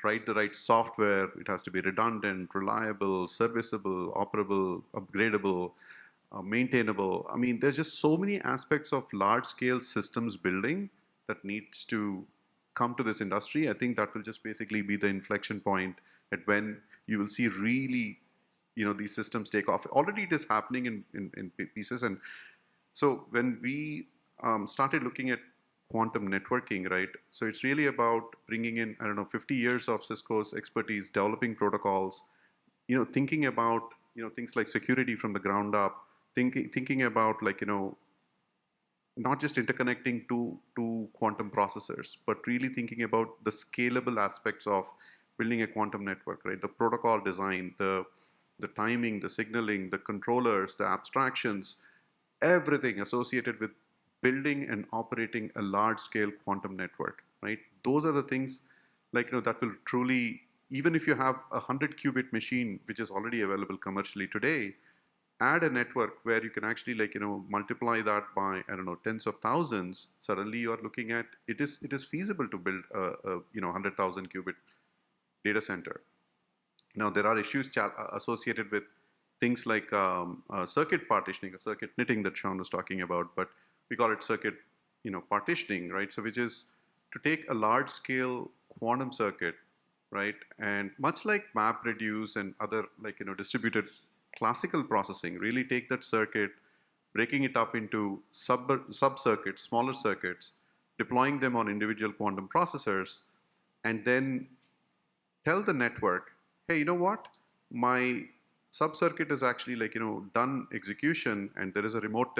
write the right software. It has to be redundant, reliable, serviceable, operable, upgradable, maintainable. I mean, there's just so many aspects of large-scale systems building that needs to come to this industry. I think that will just basically be the inflection point at when you will see really, these systems take off. Already it is happening in pieces. And so when we started looking at quantum networking, right? So it's really about bringing in, 50 years of Cisco's expertise, developing protocols, thinking about, things like security from the ground up, thinking about like, not just interconnecting two quantum processors, but really thinking about the scalable aspects of building a quantum network, right? The protocol design, the timing, the signaling, the controllers, the abstractions, everything associated with building and operating a large-scale quantum network, right? Those are the things like, that will truly, even if you have a 100-qubit machine, which is already available commercially today, add a network where you can actually multiply that by, tens of thousands. Suddenly you are looking at, it is feasible to build a 100,000 qubit data center. Now there are issues associated with things like circuit partitioning or circuit knitting that Sean was talking about, but we call it circuit partitioning, right? So which is to take a large-scale quantum circuit, right? And much like MapReduce and other distributed classical processing, really take that circuit, breaking it up into sub-circuits, smaller circuits, deploying them on individual quantum processors, and then tell the network, hey, you know what? My sub-circuit is actually done execution, and there is a remote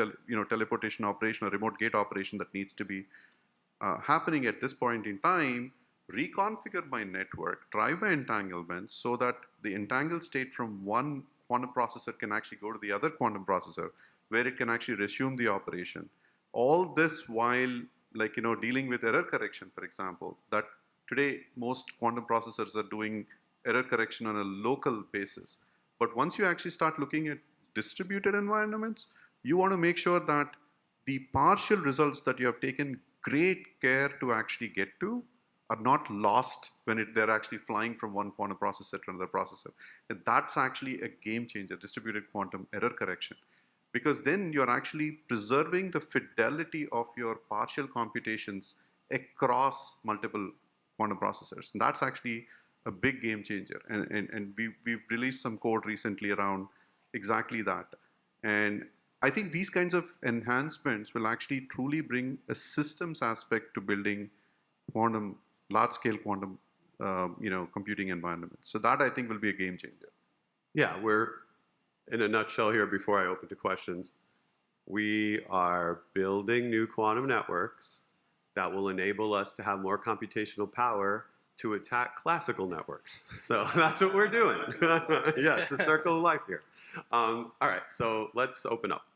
teleportation operation or remote gate operation that needs to be happening at this point in time. Reconfigure my network, drive my entanglement so that the entangled state from one quantum processor can actually go to the other quantum processor, where it can actually resume the operation. All this while dealing with error correction, for example, that today most quantum processors are doing error correction on a local basis. But once you actually start looking at distributed environments, you want to make sure that the partial results that you have taken great care to actually get to are not lost when they're actually flying from one quantum processor to another processor. And that's actually a game changer, distributed quantum error correction. Because then you're actually preserving the fidelity of your partial computations across multiple quantum processors. And that's actually a big game changer. And we've released some code recently around exactly that. And I think these kinds of enhancements will actually truly bring a systems aspect to building quantum, large-scale quantum computing environments. So that, I think, will be a game changer. Yeah, we're, in a nutshell here, before I open to questions, we are building new quantum networks that will enable us to have more computational power to attack classical networks. So that's what we're doing. Yeah, it's a circle of life here. All right, so let's open up.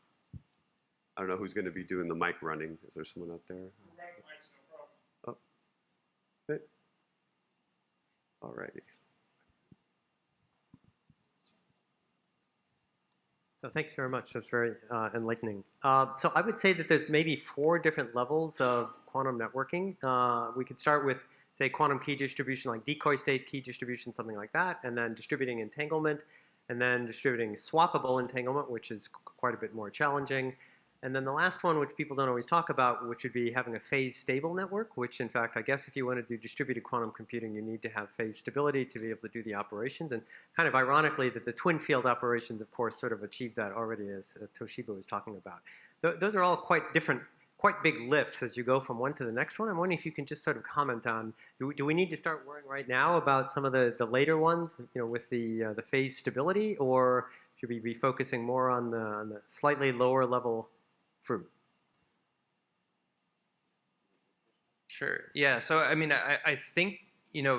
I don't know who's going to be doing the mic running. Is there someone out there? Oh. Okay. All righty. So thanks very much. That's very enlightening. So I would say that there's maybe 4 different levels of quantum networking. We could start with, say, quantum key distribution, like decoy state key distribution, something like that, and then distributing entanglement, and then distributing swappable entanglement, which is quite a bit more challenging. And then the last one, which people don't always talk about, which would be having a phase stable network, which in fact, I guess if you want to do distributed quantum computing, you need to have phase stability to be able to do the operations. And kind of ironically, that the twin field operations, of course, sort of achieve that already, as Toshiba was talking about. Those are all quite different, quite big lifts as you go from one to the next one. I'm wondering if you can just sort of comment on, do we need to start worrying right now about some of the later ones, with the phase stability, or should we be focusing more on the slightly lower level fruit? Sure. Yeah. So I mean, I think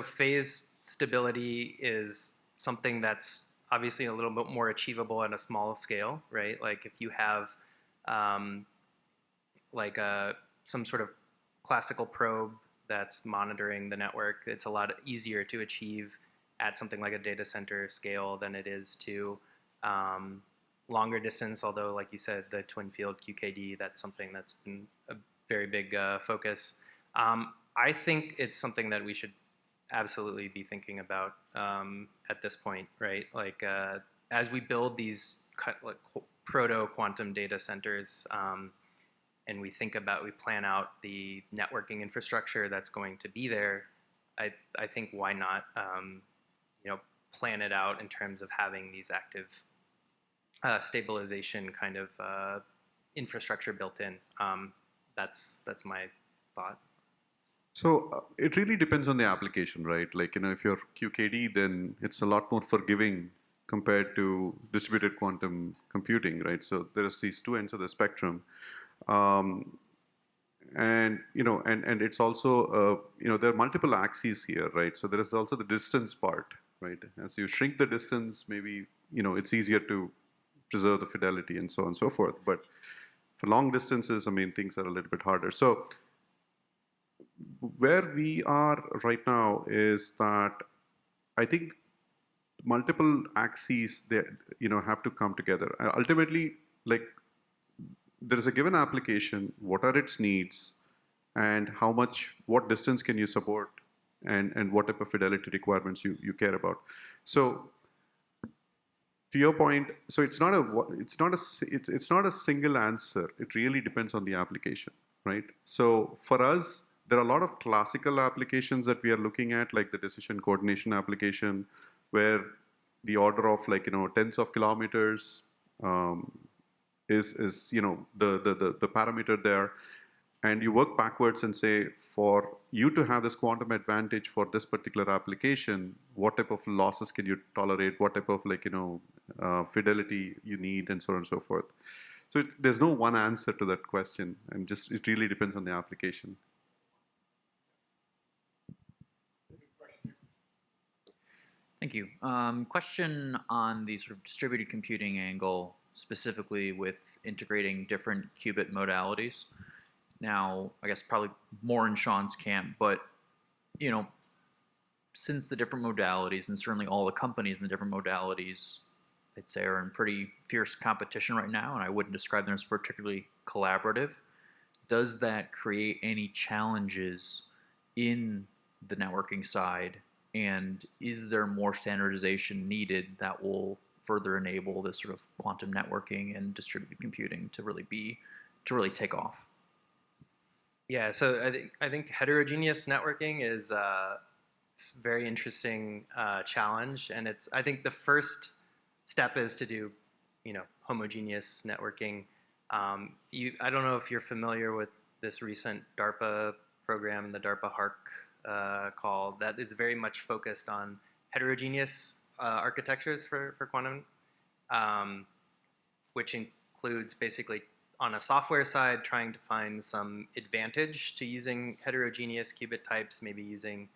phase stability is something that's obviously a little bit more achievable at a small scale, right? Like if you have some sort of classical probe that's monitoring the network, it's a lot easier to achieve at something like a data center scale than it is to longer distance, although like you said, the twin field QKD, that's something that's been a very big focus. I think it's something that we should absolutely be thinking about at this point, right? Like as we build these proto-quantum data centers, and we plan out the networking infrastructure that's going to be there, I think why not plan it out in terms of having these active stabilization kind of infrastructure built in. That's my thought. So it really depends on the application, right? Like, if you're QKD, then it's a lot more forgiving compared to distributed quantum computing, right? So there's these 2 ends of the spectrum. And it's also, there are multiple axes here, right? So there is also the distance part, right? As you shrink the distance, maybe, it's easier to preserve the fidelity and so on and so forth. But for long distances, I mean, things are a little bit harder. So where we are right now is that I think multiple axes, they, have to come together. Ultimately, like, there is a given application, what are its needs, and what distance can you support, and what type of fidelity requirements you care about. So to your point, so it's not a single answer. It really depends on the application, right? So for us, there are a lot of classical applications that we are looking at, like the decision coordination application, where the order of tens of kilometers is the parameter there. And you work backwards and say, for you to have this quantum advantage for this particular application, what type of losses can you tolerate? What type of fidelity you need, and so on and so forth. So there's no one answer to that question, and it really depends on the application. Thank you. Question on the sort of distributed computing angle, specifically with integrating different qubit modalities. Now, I guess probably more in Sean's camp, but since the different modalities, and certainly all the companies in the different modalities, I'd say are in pretty fierce competition right now, and I wouldn't describe them as particularly collaborative, does that create any challenges in the networking side? And is there more standardization needed that will further enable this sort of quantum networking and distributed computing to really take off? Yeah, so I think heterogeneous networking is a very interesting challenge, and I think the first step is to do homogeneous networking. I don't know if you're familiar with this recent DARPA program, the DARPA HARC call, that is very much focused on heterogeneous architectures for quantum, which includes basically on a software side trying to find some advantage to using heterogeneous qubit types, maybe using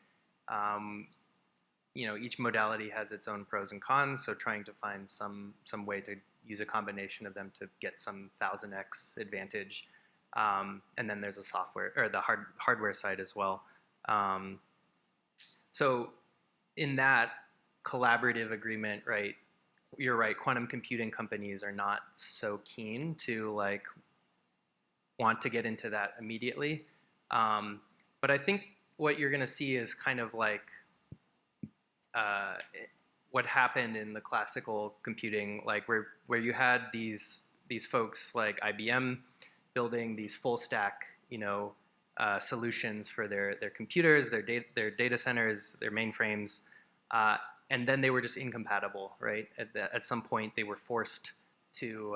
each modality has its own pros and cons, so trying to find some way to use a combination of them to get some 1000x advantage. And then there's a software or the hardware side as well. So in that collaborative agreement, right, you're right, quantum computing companies are not so keen to want to get into that immediately. But I think what you're gonna see is kind of what happened in the classical computing, where you had these folks like IBM building these full stack, solutions for their computers, their data centers, their mainframes, and then they were just incompatible, right? At some point, they were forced to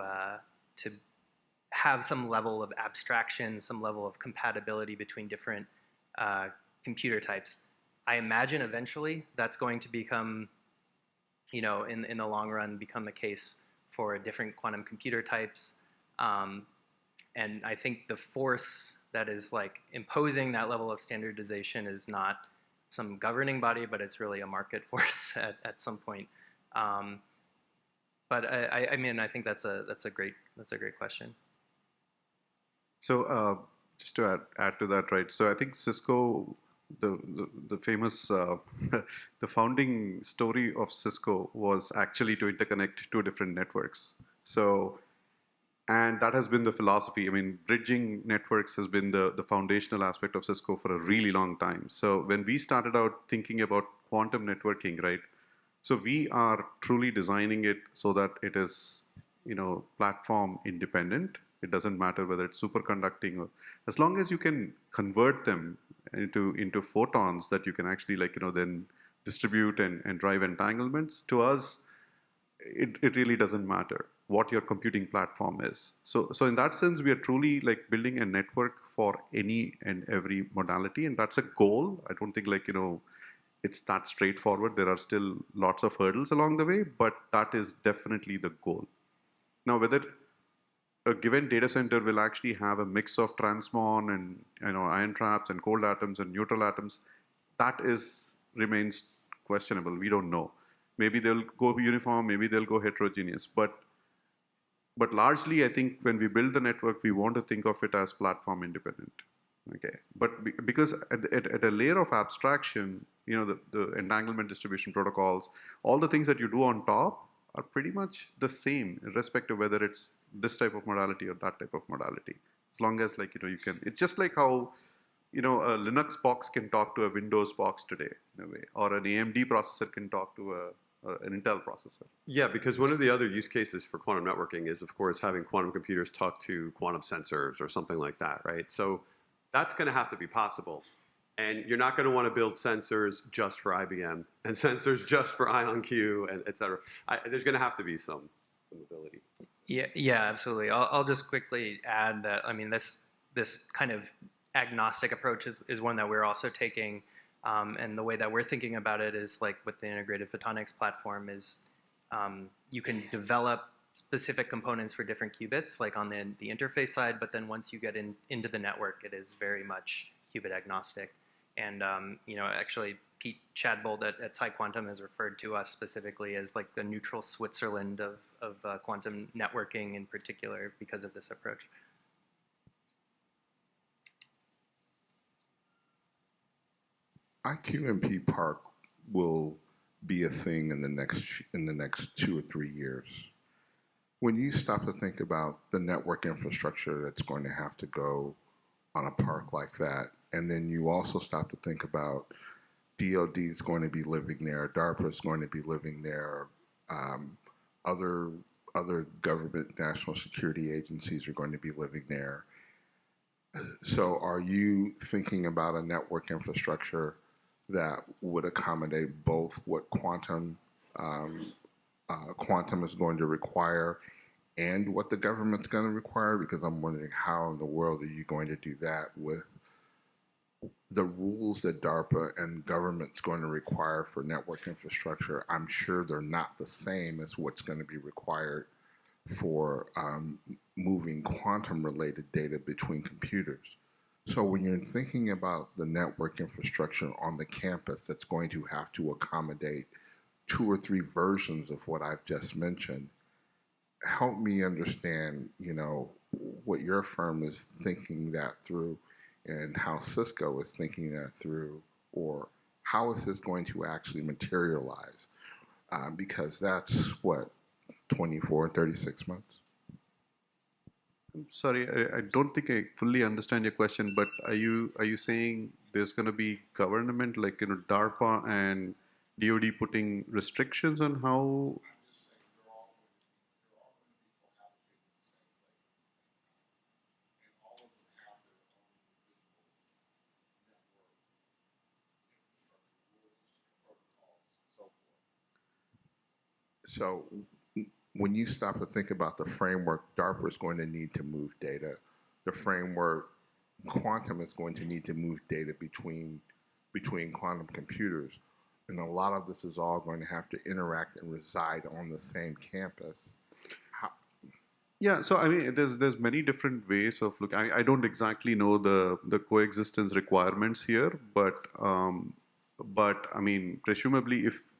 have some level of abstraction, some level of compatibility between different computer types. I imagine eventually that's going to become, in the long run, become the case for different quantum computer types. And I think the force that is imposing that level of standardization is not some governing body, but it's really a market force at some point. But I mean, I think that's a great question. So just to add to that, right? So I think Cisco, the famous the founding story of Cisco was actually to interconnect two different networks. So, and that has been the philosophy. I mean, bridging networks has been the foundational aspect of Cisco for a really long time. So when we started out thinking about quantum networking, right? So we are truly designing it so that it is, platform independent. It doesn't matter whether it's superconducting or, as long as you can convert them into photons that you can actually then distribute and drive entanglements. To us, it really doesn't matter what your computing platform is. So in that sense, we are truly building a network for any and every modality, and that's a goal. I don't think it's that straightforward. There are still lots of hurdles along the way, but that is definitely the goal. Now, whether a given data center will actually have a mix of transmon and ion traps and cold atoms and neutral atoms, that remains questionable. We don't know. Maybe they'll go uniform, maybe they'll go heterogeneous. But largely, I think when we build the network, we want to think of it as platform independent. Okay, but because at a layer of abstraction, the entanglement distribution protocols, all the things that you do on top are pretty much the same, irrespective of whether it's this type of modality or that type of modality. As long as you can, it's just like how a Linux box can talk to a Windows box today in a way, or an AMD processor can talk to an Intel processor. Yeah, because one of the other use cases for quantum networking is, of course, having quantum computers talk to quantum sensors or something like that, right? So That's going to have to be possible. And you're not going to want to build sensors just for IBM and sensors just for IonQ and et cetera. There's going to have to be some ability. Yeah, absolutely. I'll just quickly add that, I mean, this kind of agnostic approach is one that we're also taking. And the way that we're thinking about it is like with the integrated photonics platform is you can develop specific components for different qubits, like on the interface side, but then once you get into the network, it is very much qubit agnostic. And actually, Pete Chadbold at PsiQuantum has referred to us specifically as like the neutral Switzerland of quantum networking in particular because of this approach. IQMP Park will be a thing in the next 2 or 3 years. When you stop to think about the network infrastructure that's going to have to go on a park like that, and then you also stop to think about DoD is going to be living there, DARPA is going to be living there, other government national security agencies are going to be living there. So are you thinking about a network infrastructure that would accommodate both what quantum is going to require and what the government's going to require? Because I'm wondering how in the world are you going to do that with the rules that DARPA and government's going to require for network infrastructure? I'm sure they're not the same as what's going to be required for moving quantum-related data between computers. So when you're thinking about the network infrastructure on the campus that's going to have to accommodate 2 or 3 versions of what I've just mentioned, help me understand, what your firm is thinking that through and how Cisco is thinking that through, or how is this going to actually materialize? Because that's, 24, 36 months? I'm sorry, I don't think I fully understand your question, but are you saying there's going to be government, like, DARPA and DoD putting restrictions on how? So when you stop to think about the framework, DARPA is going to need to move data. The framework, quantum is going to need to move data between quantum computers. And a lot of this is all going to have to interact and reside on the same campus. Yeah, so I mean, there's many different ways of looking. I don't exactly know the coexistence requirements here, but I mean, presumably, if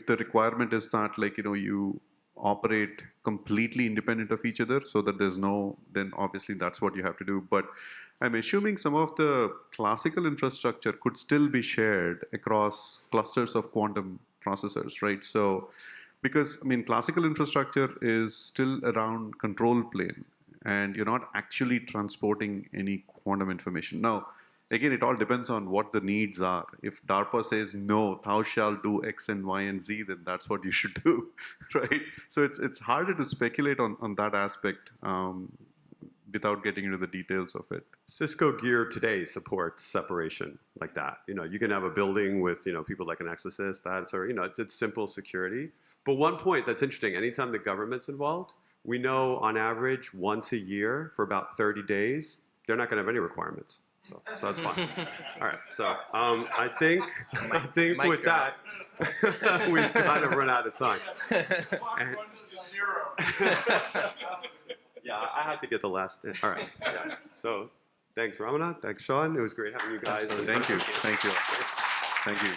the requirement is that, like, you operate completely independent of each other, so that there's no, then obviously that's what you have to do. But I'm assuming some of the classical infrastructure could still be shared across clusters of quantum processors, right? So, because, I mean, classical infrastructure is still around control plane, and you're not actually transporting any quantum information. Now, again, it all depends on what the needs are. If DARPA says, no, thou shalt do X and Y and Z, then that's what you should do, right? So it's harder to speculate on that aspect without getting into the details of it. Cisco gear today supports separation like that. You can have a building with, people like an exorcist, it's simple security. But one point that's interesting, anytime the government's involved, we know on average once a year for about 30 days, they're not going to have any requirements. So that's fine. All right. So I think with that, we've kind of run out of time. Yeah, I had to get the last in. All right. Yeah. So thanks, Ramana. Thanks, Sean. It was great having you guys. Thank you. Thank you. Thank you.